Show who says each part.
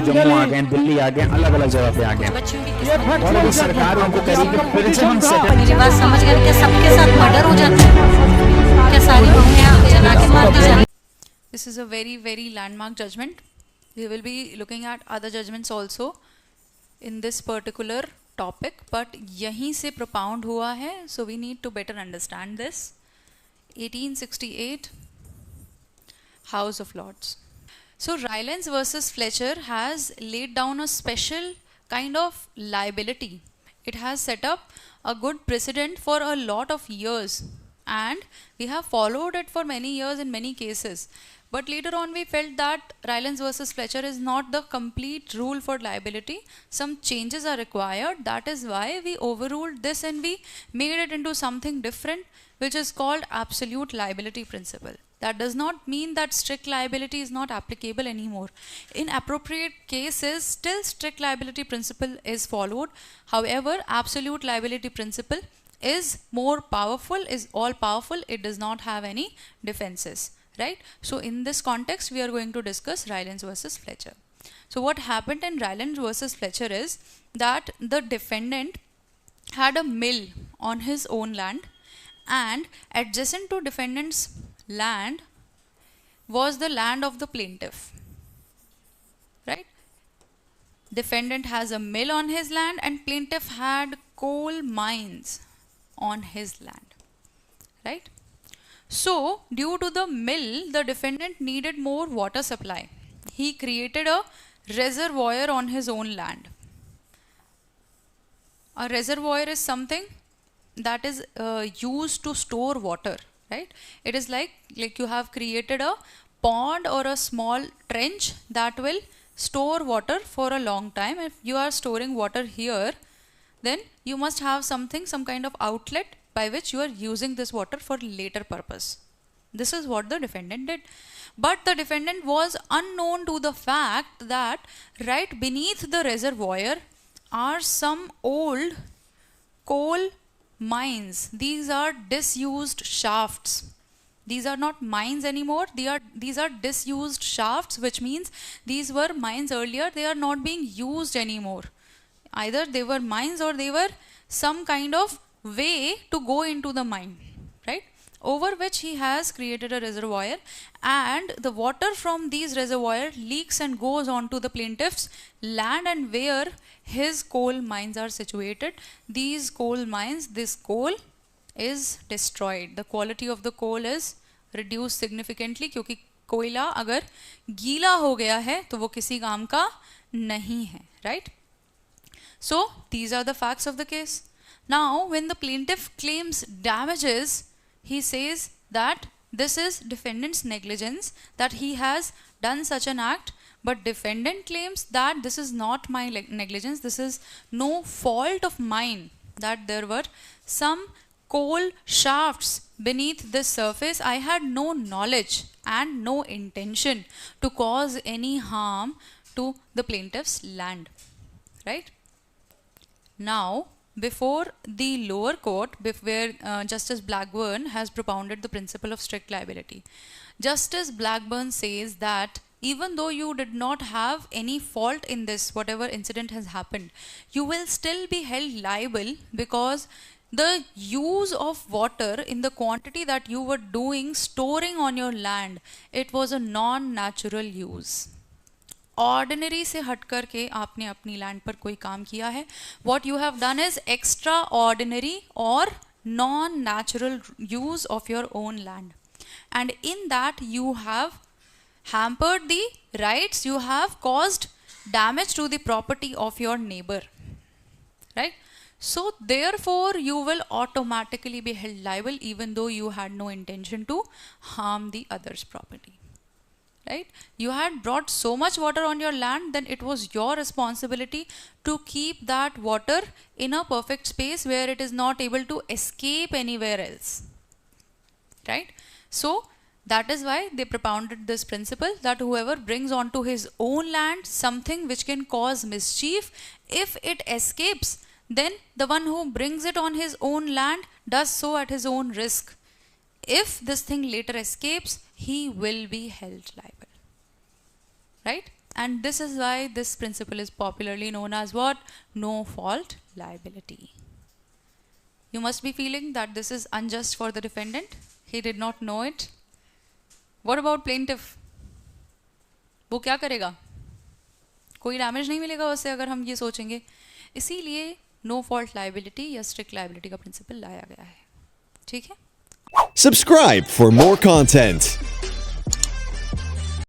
Speaker 1: जम्मू आ गए, दिल्ली आ गए, अलग अलग जगह पे आ गए, और अभी सरकार उनको कह रही है फिर से हम
Speaker 2: मेरी बात समझ गए? क्या सबके साथ मर्डर हो जाता है? क्या सारी बहुएं जला के मार दी जाती?
Speaker 3: This is a very landmark judgment. We will be looking at other judgments also in this particular topic, but यहीं से propound हुआ है, so we need to better understand this. 1868 House of Lords. So Rylance versus Fletcher has laid down a special kind of liability. It has set up a good precedent for a lot of years, and we have followed it for many years in many cases. But later on we felt that Rylance versus Fletcher is not the complete rule for liability. Some changes are required. That is why we overruled this and we made it into something different, which is called absolute liability principle. That does not mean that strict liability is not applicable anymore. In appropriate cases, still strict liability principle is followed. However, absolute liability principle is more powerful, is all powerful. It does not have any defenses. Right? So in this context, we are going to discuss Rylance versus Fletcher. So what happened in Rylance versus Fletcher is that the defendant had a mill on his own land, and adjacent to defendant's land was the land of the plaintiff. Right? Defendant has a mill on his land and plaintiff had coal mines on his land. Right? So, due to the mill, the defendant needed more water supply. He created a reservoir on his own land. A reservoir is something that is used to store water, right? It is like you have created a pond or a small trench that will store water for a long time. If you are storing water here, then you must have something, some kind of outlet by which you are using this water for later purpose. This is what the defendant did. But the defendant was unknown to the fact that right beneath the reservoir are some old coal mines. These are disused shafts. These are not mines anymore. These are disused shafts, which means these were mines earlier. They are not being used anymore. Either they were mines or they were some kind of way to go into the mine, right? Over which he has created a reservoir, and the water from these reservoirs leaks and goes onto the plaintiff's land, and where his coal mines are situated, these coal mines, this coal is destroyed. The quality of the coal is reduced significantly, क्योंकि कोयला अगर गीला हो गया है तो वो किसी काम का नहीं है, right? So these are the facts of the case. Now, when the plaintiff claims damages, he says that this is defendant's negligence, that he has done such an act, but defendant claims that this is not my negligence, this is no fault of mine, that there were some coal shafts beneath this surface. I had no knowledge and no intention to cause any harm to the plaintiff's land, right? Now, before the lower court, where Justice Blackburn has propounded the principle of strict liability, Justice Blackburn says that even though you did not have any fault in this, whatever incident has happened, you will still be held liable because the use of water in the quantity that you were doing, storing on your land, it was a non-natural use. Ordinary से हट कर के आपने अपनी land पर कोई काम किया है, what you have done is extraordinary और non natural use of your own land, and in that you have hampered the rights, you have caused damage to the property of your neighbor, right? So therefore you will automatically be held liable even though you had no intention to harm the other's property. Right? You had brought so much water on your land, then it was your responsibility to keep that water in a perfect space where it is not able to escape anywhere else. Right? So that is why they propounded this principle that whoever brings onto his own land something which can cause mischief, if it escapes, then the one who brings it on his own land does so at his own risk. If this thing later escapes, he will be held liable. Right? And this is why this principle is popularly known as what? No fault liability. You must be feeling that this is unjust for the defendant. He did not know it. What about plaintiff? वो क्या करेगा? कोई damage नहीं मिलेगा उससे अगर हम ये सोचेंगे. इसीलिए नो फॉल्ट लायबिलिटी या स्ट्रिक्ट लायबिलिटी का प्रिंसिपल लाया गया है. ठीक है?
Speaker 4: Subscribe for more content.